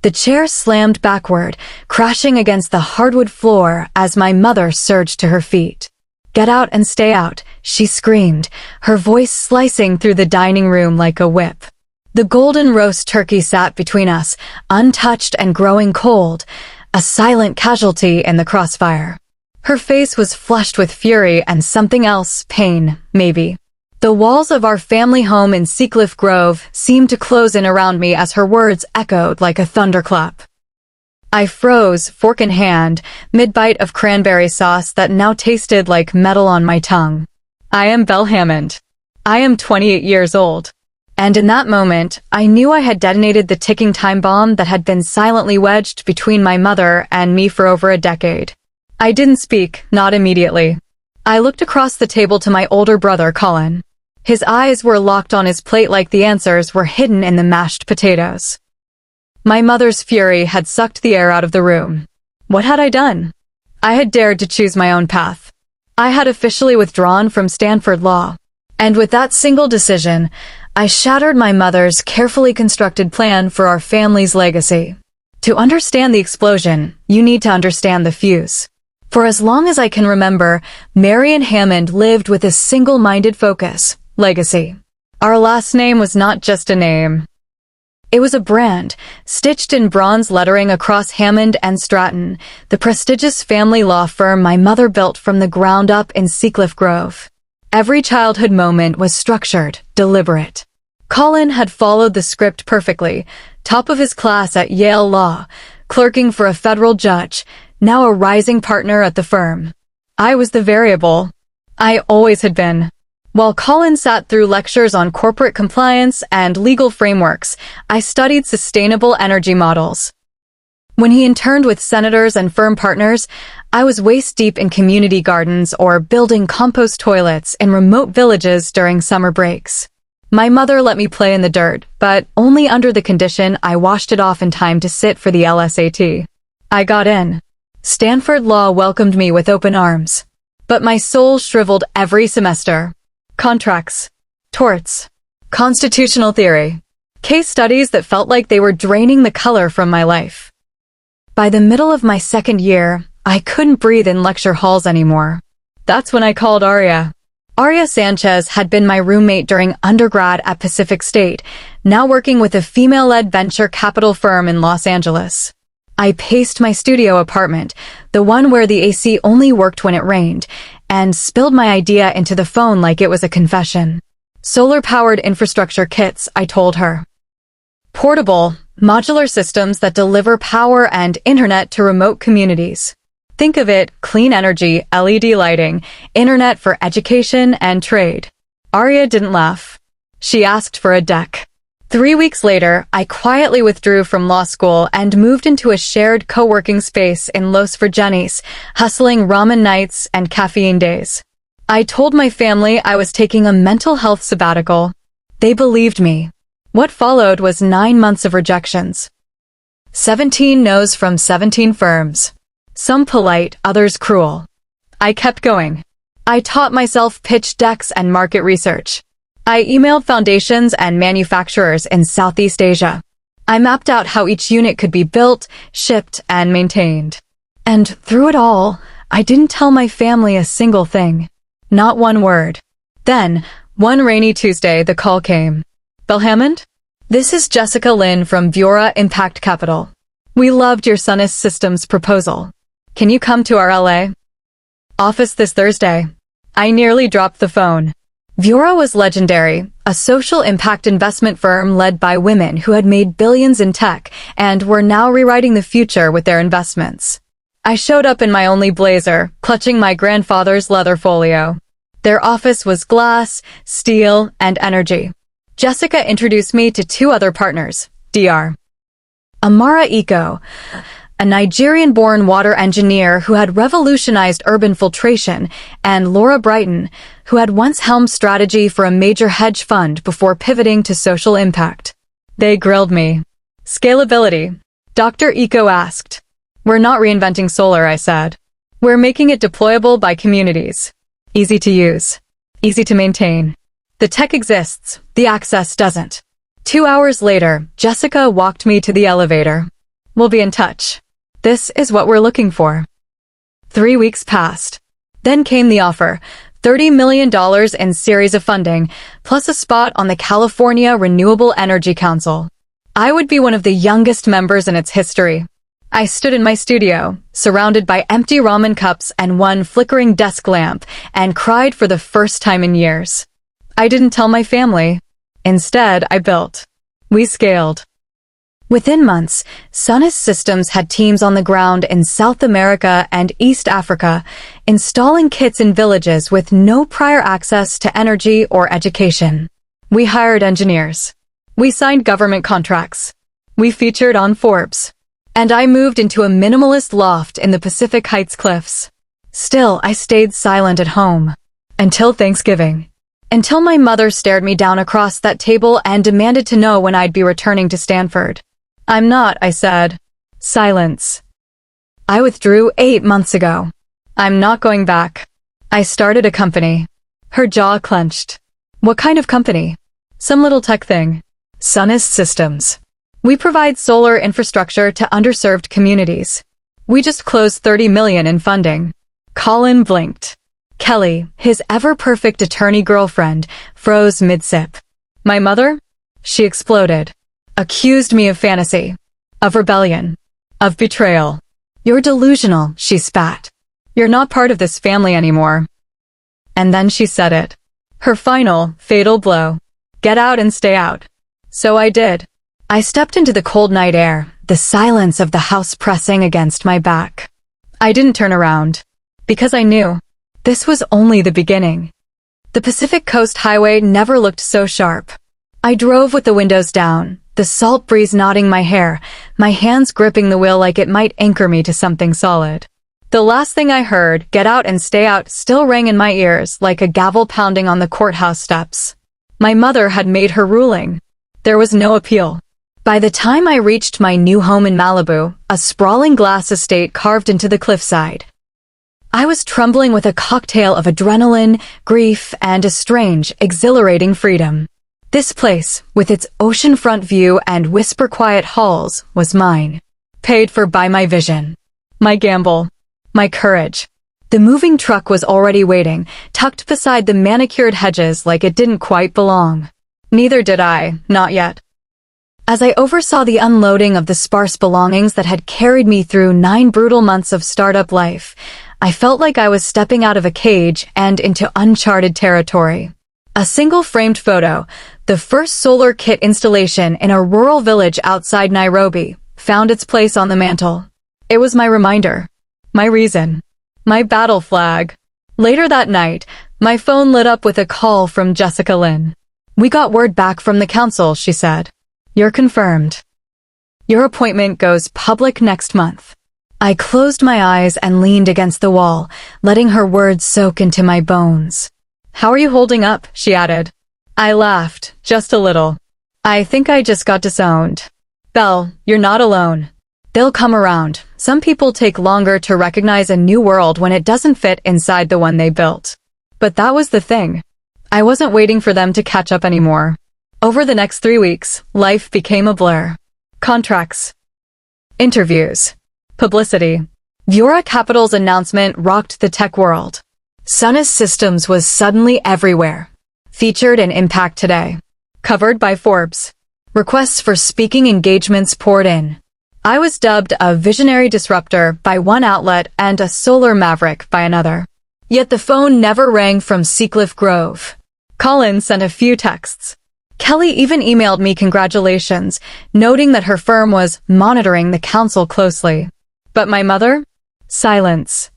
The chair slammed backward, crashing against the hardwood floor as my mother surged to her feet. "Get out and stay out," she screamed, her voice slicing through the dining room like a whip. The golden roast turkey sat between us, untouched and growing cold, a silent casualty in the crossfire. Her face was flushed with fury and something else, pain, maybe. The walls of our family home in Seacliff Grove seemed to close in around me as her words echoed like a thunderclap. I froze, fork in hand, mid-bite of cranberry sauce that now tasted like metal on my tongue. I am Belle Hammond. I am 28 years old. And in that moment, I knew I had detonated the ticking time bomb that had been silently wedged between my mother and me for over a decade. I didn't speak, not immediately. I looked across the table to my older brother, Colin. His eyes were locked on his plate like the answers were hidden in the mashed potatoes. My mother's fury had sucked the air out of the room. What had I done? I had dared to choose my own path. I had officially withdrawn from Stanford Law. And with that single decision, I shattered my mother's carefully constructed plan for our family's legacy. To understand the explosion, you need to understand the fuse. For as long as I can remember, Marion Hammond lived with a single-minded focus: legacy. Our last name was not just a name. It was a brand, stitched in bronze lettering across Hammond and Stratton, the prestigious family law firm my mother built from the ground up in Seacliff Grove. Every childhood moment was structured, deliberate. Colin had followed the script perfectly, top of his class at Yale Law, clerking for a federal judge, now a rising partner at the firm. I was the variable. I always had been. While Colin sat through lectures on corporate compliance and legal frameworks, I studied sustainable energy models. When he interned with senators and firm partners, I was waist-deep in community gardens or building compost toilets in remote villages during summer breaks. My mother let me play in the dirt, but only under the condition I washed it off in time to sit for the LSAT. I got in. Stanford Law welcomed me with open arms. But my soul shriveled every semester. Contracts, torts, constitutional theory, case studies that felt like they were draining the color from my life. By the middle of my second year, I couldn't breathe in lecture halls anymore. That's when I called Aria. Aria Sanchez had been my roommate during undergrad at Pacific State, now working with a female-led venture capital firm in Los Angeles. I paced my studio apartment, the one where the AC only worked when it rained, and spilled my idea into the phone like it was a confession. Solar-powered infrastructure kits, I told her. Portable, modular systems that deliver power and internet to remote communities. Think of it: clean energy, LED lighting, internet for education and trade. Aria didn't laugh. She asked for a deck. 3 weeks later, I quietly withdrew from law school and moved into a shared co-working space in Los Virgenes, hustling ramen nights and caffeine days. I told my family I was taking a mental health sabbatical. They believed me. What followed was 9 months of rejections. 17 no's from 17 firms. Some polite, others cruel. I kept going. I taught myself pitch decks and market research. I emailed foundations and manufacturers in Southeast Asia. I mapped out how each unit could be built, shipped, and maintained. And through it all, I didn't tell my family a single thing. Not one word. Then, one rainy Tuesday, the call came. Belle Hammond? This is Jessica Lynn from Viora Impact Capital. We loved your Sunis Systems proposal. Can you come to our LA office this Thursday? I nearly dropped the phone. Viora was legendary, a social impact investment firm led by women who had made billions in tech and were now rewriting the future with their investments. I showed up in my only blazer, clutching my grandfather's leather folio. Their office was glass, steel, and energy. Jessica introduced me to 2 other partners, Dr. Amara Iko, a Nigerian-born water engineer who had revolutionized urban filtration, and Laura Brighton, who had once helmed strategy for a major hedge fund before pivoting to social impact. They grilled me. Scalability, Dr. Iko asked. We're not reinventing solar, I said. We're making it deployable by communities. Easy to use. Easy to maintain. The tech exists, the access doesn't. 2 hours later, Jessica walked me to the elevator. We'll be in touch. This is what we're looking for. 3 weeks passed. Then came the offer, $30 million in series of funding, plus a spot on the California Renewable Energy Council. I would be one of the youngest members in its history. I stood in my studio, surrounded by empty ramen cups and one flickering desk lamp, and cried for the first time in years. I didn't tell my family. Instead, I built. We scaled. Within months, Sunis Systems had teams on the ground in South America and East Africa, installing kits in villages with no prior access to energy or education. We hired engineers. We signed government contracts. We featured on Forbes. And I moved into a minimalist loft in the Pacific Heights cliffs. Still, I stayed silent at home. Until Thanksgiving. Until my mother stared me down across that table and demanded to know when I'd be returning to Stanford. I'm not, I said. Silence. I withdrew 8 months ago. I'm not going back. I started a company. Her jaw clenched. What kind of company? Some little tech thing. Sunis Systems. We provide solar infrastructure to underserved communities. We just closed $30 million in funding. Colin blinked. Kelly, his ever-perfect attorney girlfriend, froze mid-sip. My mother? She exploded. Accused me of fantasy. Of rebellion. Of betrayal. You're delusional, she spat. You're not part of this family anymore. And then she said it. Her final, fatal blow. Get out and stay out. So I did. I stepped into the cold night air, the silence of the house pressing against my back. I didn't turn around. Because I knew. This was only the beginning. The Pacific Coast Highway never looked so sharp. I drove with the windows down, the salt breeze knotting my hair, my hands gripping the wheel like it might anchor me to something solid. The last thing I heard, get out and stay out, still rang in my ears like a gavel pounding on the courthouse steps. My mother had made her ruling. There was no appeal. By the time I reached my new home in Malibu, a sprawling glass estate carved into the cliffside, I was trembling with a cocktail of adrenaline, grief, and a strange, exhilarating freedom. This place, with its oceanfront view and whisper-quiet halls, was mine. Paid for by my vision. My gamble. My courage. The moving truck was already waiting, tucked beside the manicured hedges like it didn't quite belong. Neither did I, not yet. As I oversaw the unloading of the sparse belongings that had carried me through 9 brutal months of startup life, I felt like I was stepping out of a cage and into uncharted territory. A single framed photo, the first solar kit installation in a rural village outside Nairobi, found its place on the mantle. It was my reminder. My reason. My battle flag. Later that night, my phone lit up with a call from Jessica Lynn. We got word back from the council, she said. You're confirmed. Your appointment goes public next month. I closed my eyes and leaned against the wall, letting her words soak into my bones. How are you holding up? She added. I laughed, just a little. I think I just got disowned. Belle, you're not alone. They'll come around. Some people take longer to recognize a new world when it doesn't fit inside the one they built. But that was the thing. I wasn't waiting for them to catch up anymore. Over the next 3 weeks, life became a blur. Contracts. Interviews. Publicity. Vura Capital's announcement rocked the tech world. Sunis Systems was suddenly everywhere. Featured in Impact Today. Covered by Forbes. Requests for speaking engagements poured in. I was dubbed a visionary disruptor by one outlet and a solar maverick by another. Yet the phone never rang from Seacliff Grove. Colin sent a few texts. Kelly even emailed me congratulations, noting that her firm was monitoring the council closely. But my mother? Silence.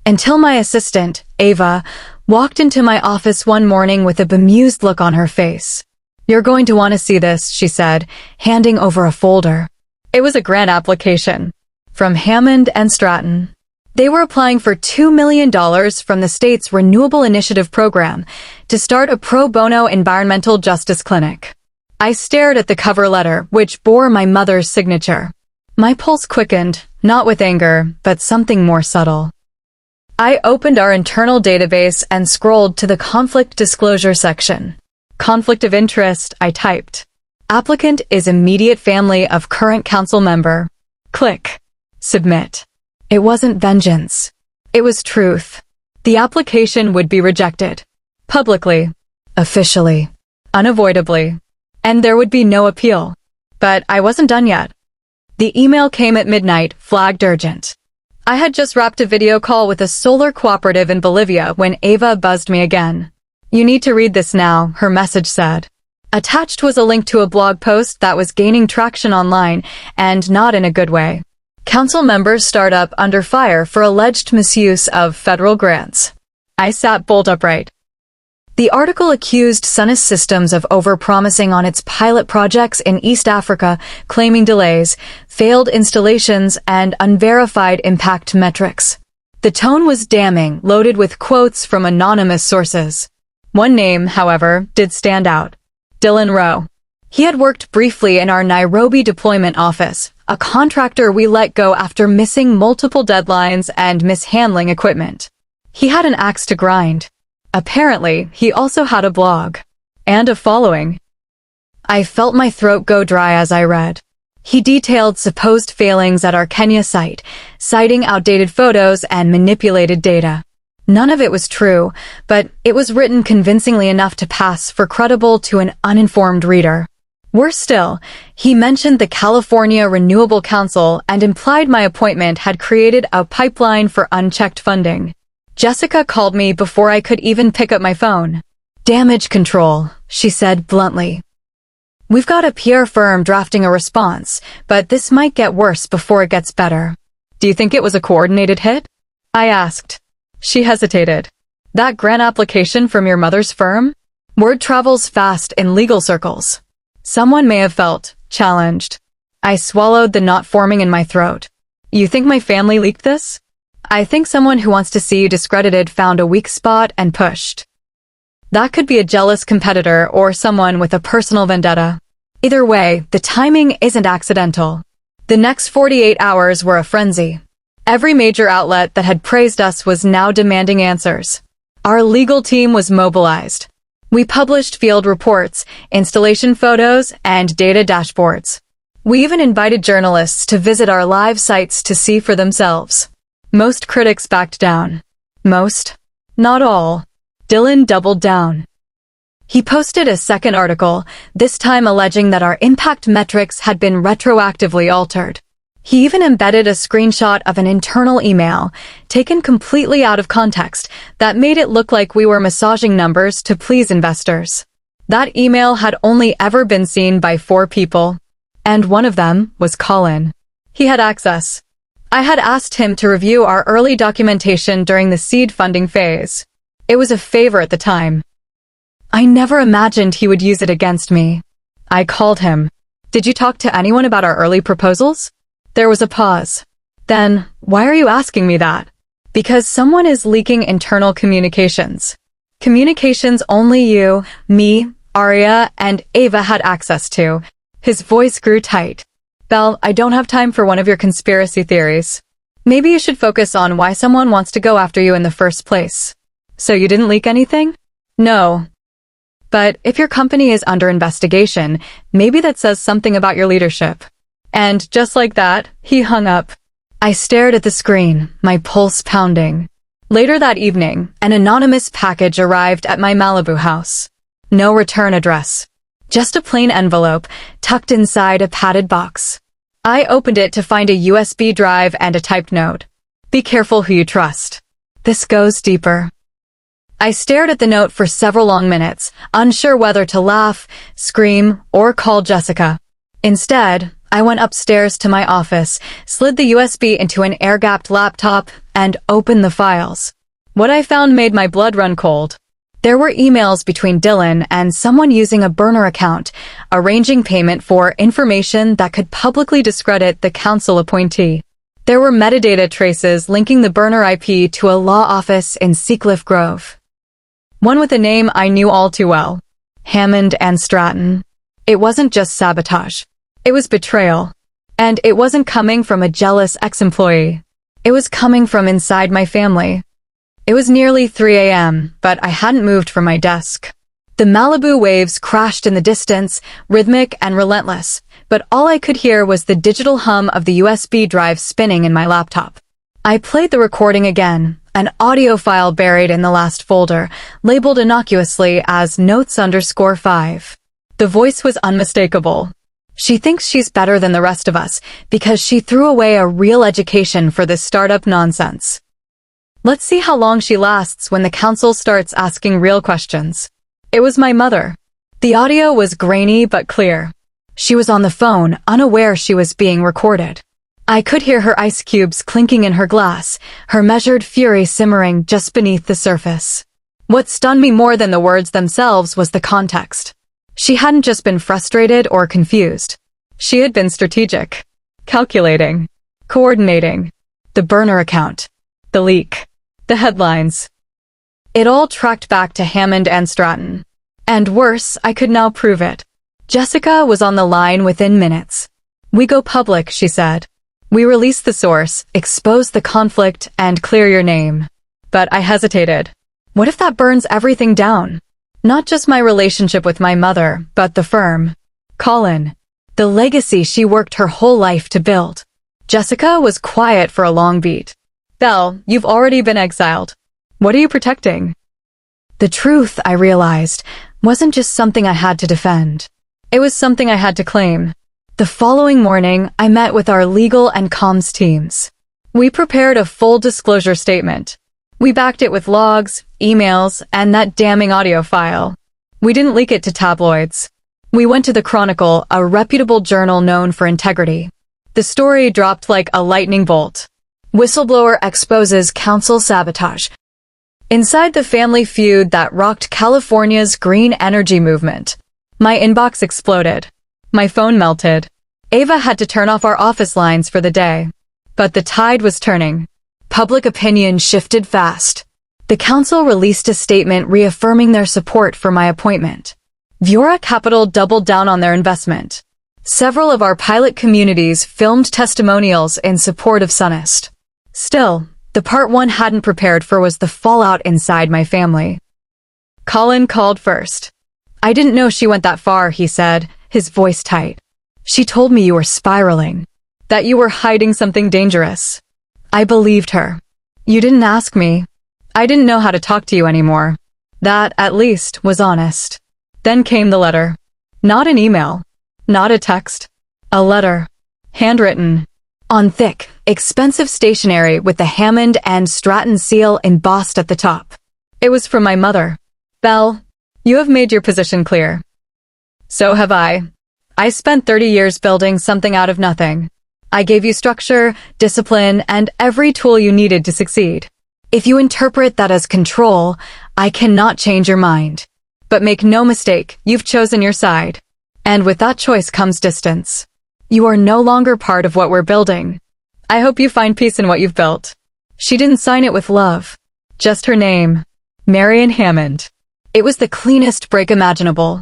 Until my assistant, Ava, walked into my office one morning with a bemused look on her face. You're going to want to see this, she said, handing over a folder. It was a grant application. From Hammond and Stratton. They were applying for $2 million from the state's Renewable Initiative program to start a pro bono environmental justice clinic. I stared at the cover letter, which bore my mother's signature. My pulse quickened, not with anger, but something more subtle. I opened our internal database and scrolled to the conflict disclosure section. Conflict of interest, I typed. Applicant is immediate family of current council member. Click. Submit. It wasn't vengeance. It was truth. The application would be rejected. Publicly. Officially. Unavoidably. And there would be no appeal. But I wasn't done yet. The email came at midnight, flagged urgent. I had just wrapped a video call with a solar cooperative in Bolivia when Ava buzzed me again. You need to read this now, her message said. Attached was a link to a blog post that was gaining traction online, and not in a good way. Council members start up under fire for alleged misuse of federal grants. I sat bolt upright. The article accused Sunis Systems of overpromising on its pilot projects in East Africa, claiming delays, failed installations, and unverified impact metrics. The tone was damning, loaded with quotes from anonymous sources. One name, however, did stand out. Dylan Rowe. He had worked briefly in our Nairobi deployment office, a contractor we let go after missing multiple deadlines and mishandling equipment. He had an axe to grind. Apparently, he also had a blog. And a following. I felt my throat go dry as I read. He detailed supposed failings at our Kenya site, citing outdated photos and manipulated data. None of it was true, but it was written convincingly enough to pass for credible to an uninformed reader. Worse still, he mentioned the California Renewable Council and implied my appointment had created a pipeline for unchecked funding. Jessica called me before I could even pick up my phone. Damage control, she said bluntly. We've got a PR firm drafting a response, but this might get worse before it gets better. Do you think it was a coordinated hit? I asked. She hesitated. That grant application from your mother's firm? Word travels fast in legal circles. Someone may have felt challenged. I swallowed the knot forming in my throat. You think my family leaked this? I think someone who wants to see you discredited found a weak spot and pushed. That could be a jealous competitor or someone with a personal vendetta. Either way, the timing isn't accidental. The next 48 hours were a frenzy. Every major outlet that had praised us was now demanding answers. Our legal team was mobilized. We published field reports, installation photos, and data dashboards. We even invited journalists to visit our live sites to see for themselves. Most critics backed down. Most? Not all. Dylan doubled down. He posted a second article, this time alleging that our impact metrics had been retroactively altered. He even embedded a screenshot of an internal email, taken completely out of context, that made it look like we were massaging numbers to please investors. That email had only ever been seen by 4 people. And one of them was Colin. He had access. I had asked him to review our early documentation during the seed funding phase. It was a favor at the time. I never imagined he would use it against me. I called him. Did you talk to anyone about our early proposals? There was a pause. Then, why are you asking me that? Because someone is leaking internal communications. Communications only you, me, Arya, and Ava had access to. His voice grew tight. Belle, I don't have time for one of your conspiracy theories. Maybe you should focus on why someone wants to go after you in the first place. So you didn't leak anything? No. But if your company is under investigation, maybe that says something about your leadership. And just like that, he hung up. I stared at the screen, my pulse pounding. Later that evening, an anonymous package arrived at my Malibu house. No return address. Just a plain envelope, tucked inside a padded box. I opened it to find a USB drive and a typed note. Be careful who you trust. This goes deeper. I stared at the note for several long minutes, unsure whether to laugh, scream, or call Jessica. Instead, I went upstairs to my office, slid the USB into an air-gapped laptop, and opened the files. What I found made my blood run cold. There were emails between Dylan and someone using a burner account, arranging payment for information that could publicly discredit the council appointee. There were metadata traces linking the burner IP to a law office in Seacliff Grove. One with a name I knew all too well. Hammond and Stratton. It wasn't just sabotage. It was betrayal. And it wasn't coming from a jealous ex-employee. It was coming from inside my family. It was nearly 3 a.m., but I hadn't moved from my desk. The Malibu waves crashed in the distance, rhythmic and relentless, but all I could hear was the digital hum of the USB drive spinning in my laptop. I played the recording again, an audio file buried in the last folder, labeled innocuously as notes_5. The voice was unmistakable. She thinks she's better than the rest of us because she threw away a real education for this startup nonsense. Let's see how long she lasts when the council starts asking real questions. It was my mother. The audio was grainy but clear. She was on the phone, unaware she was being recorded. I could hear her ice cubes clinking in her glass, her measured fury simmering just beneath the surface. What stunned me more than the words themselves was the context. She hadn't just been frustrated or confused. She had been strategic, calculating, coordinating. The burner account, the leak, the headlines. It all tracked back to Hammond and Stratton. And worse, I could now prove it. Jessica was on the line within minutes. "We go public," she said. "We release the source, expose the conflict, and clear your name." But I hesitated. What if that burns everything down? Not just my relationship with my mother, but the firm. Colin. The legacy she worked her whole life to build. Jessica was quiet for a long beat. "Belle, you've already been exiled. What are you protecting?" The truth, I realized, wasn't just something I had to defend. It was something I had to claim. The following morning, I met with our legal and comms teams. We prepared a full disclosure statement. We backed it with logs, emails, and that damning audio file. We didn't leak it to tabloids. We went to the Chronicle, a reputable journal known for integrity. The story dropped like a lightning bolt. Whistleblower exposes council sabotage. Inside the family feud that rocked California's green energy movement. My inbox exploded. My phone melted. Ava had to turn off our office lines for the day. But the tide was turning. Public opinion shifted fast. The council released a statement reaffirming their support for my appointment. Viora Capital doubled down on their investment. Several of our pilot communities filmed testimonials in support of Sunis. Still, the part one hadn't prepared for was the fallout inside my family. Colin called first. "I didn't know she went that far," he said, his voice tight. "She told me you were spiraling, that you were hiding something dangerous." I believed her. "You didn't ask me. I didn't know how to talk to you anymore." That, at least, was honest. Then came the letter. Not an email. Not a text. A letter. Handwritten. On thick, expensive stationery with the Hammond and Stratton seal embossed at the top. It was from my mother. "Belle, you have made your position clear. So have I. I spent 30 years building something out of nothing. I gave you structure, discipline, and every tool you needed to succeed. If you interpret that as control, I cannot change your mind. But make no mistake, you've chosen your side. And with that choice comes distance. You are no longer part of what we're building. I hope you find peace in what you've built." She didn't sign it with love. Just her name. Marion Hammond. It was the cleanest break imaginable.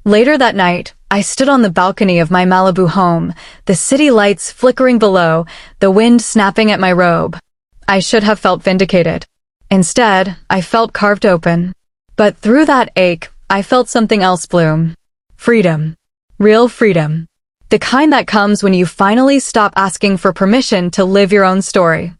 Later that night, I stood on the balcony of my Malibu home, the city lights flickering below, the wind snapping at my robe. I should have felt vindicated. Instead, I felt carved open. But through that ache, I felt something else bloom. Freedom. Real freedom. The kind that comes when you finally stop asking for permission to live your own story.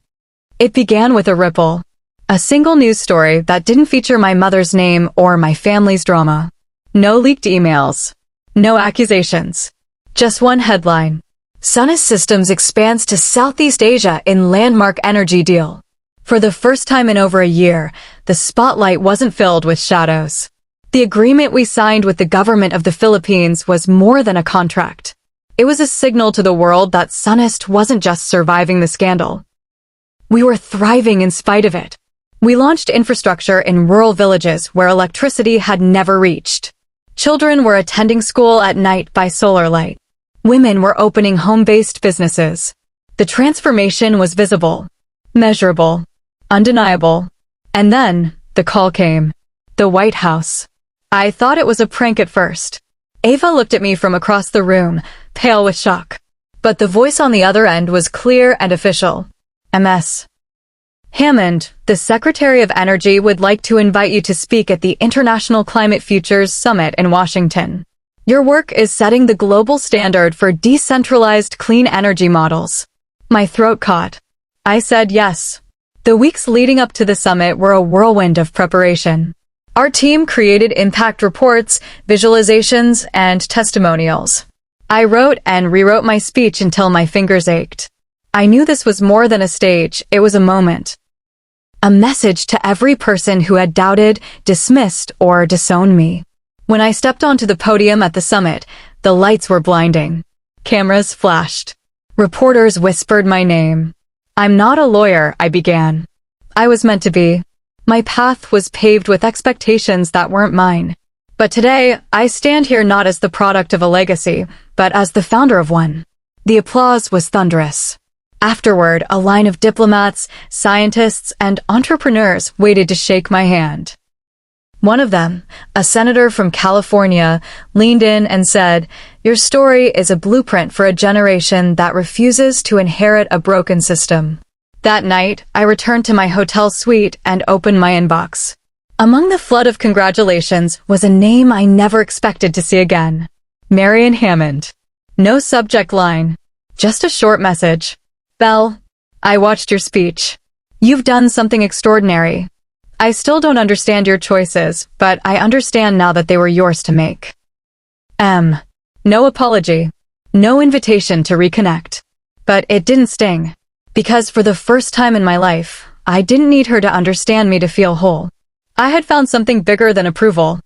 It began with a ripple. A single news story that didn't feature my mother's name or my family's drama. No leaked emails. No accusations. Just one headline. Sunis Systems expands to Southeast Asia in landmark energy deal. For the first time in over a year, the spotlight wasn't filled with shadows. The agreement we signed with the government of the Philippines was more than a contract. It was a signal to the world that Sunis wasn't just surviving the scandal. We were thriving in spite of it. We launched infrastructure in rural villages where electricity had never reached. Children were attending school at night by solar light. Women were opening home-based businesses. The transformation was visible, measurable, undeniable. And then, the call came. The White House. I thought it was a prank at first. Ava looked at me from across the room, pale with shock. But the voice on the other end was clear and official. MS. Hammond, the Secretary of Energy would like to invite you to speak at the International Climate Futures Summit in Washington. Your work is setting the global standard for decentralized clean energy models. My throat caught. I said yes. The weeks leading up to the summit were a whirlwind of preparation. Our team created impact reports, visualizations, and testimonials. I wrote and rewrote my speech until my fingers ached. I knew this was more than a stage, it was a moment. A message to every person who had doubted, dismissed, or disowned me. When I stepped onto the podium at the summit, the lights were blinding. Cameras flashed. Reporters whispered my name. I'm not a lawyer, I began. I was meant to be. My path was paved with expectations that weren't mine. But today, I stand here not as the product of a legacy, but as the founder of one. The applause was thunderous. Afterward, a line of diplomats, scientists, and entrepreneurs waited to shake my hand. One of them, a senator from California, leaned in and said, "Your story is a blueprint for a generation that refuses to inherit a broken system." That night, I returned to my hotel suite and opened my inbox. Among the flood of congratulations was a name I never expected to see again. Marion Hammond. No subject line. Just a short message. "Belle, I watched your speech. You've done something extraordinary. I still don't understand your choices, but I understand now that they were yours to make." No apology. No invitation to reconnect. But it didn't sting. Because for the first time in my life, I didn't need her to understand me to feel whole. I had found something bigger than approval.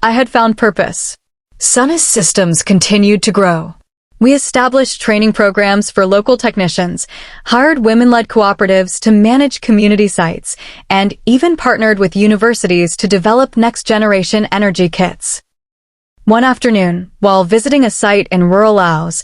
I had found purpose. Sunis systems continued to grow. We established training programs for local technicians, hired women-led cooperatives to manage community sites, and even partnered with universities to develop next-generation energy kits. One afternoon, while visiting a site in rural Laos,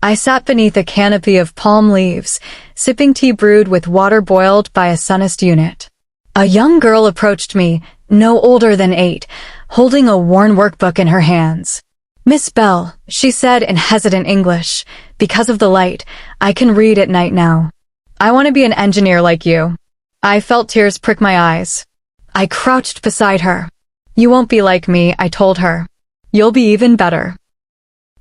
I sat beneath a canopy of palm leaves, sipping tea brewed with water boiled by a Sunist unit. A young girl approached me, no older than 8, holding a worn workbook in her hands. "Miss Bell," she said in hesitant English, "because of the light, I can read at night now. I want to be an engineer like you." I felt tears prick my eyes. I crouched beside her. "You won't be like me," I told her. "You'll be even better."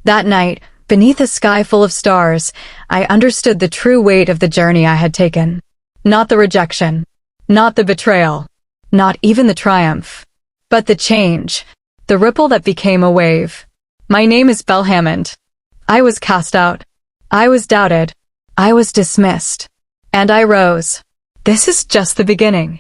That night, beneath a sky full of stars, I understood the true weight of the journey I had taken. Not the rejection, not the betrayal, not even the triumph, but the change, the ripple that became a wave. My name is Belle Hammond. I was cast out. I was doubted. I was dismissed. And I rose. This is just the beginning.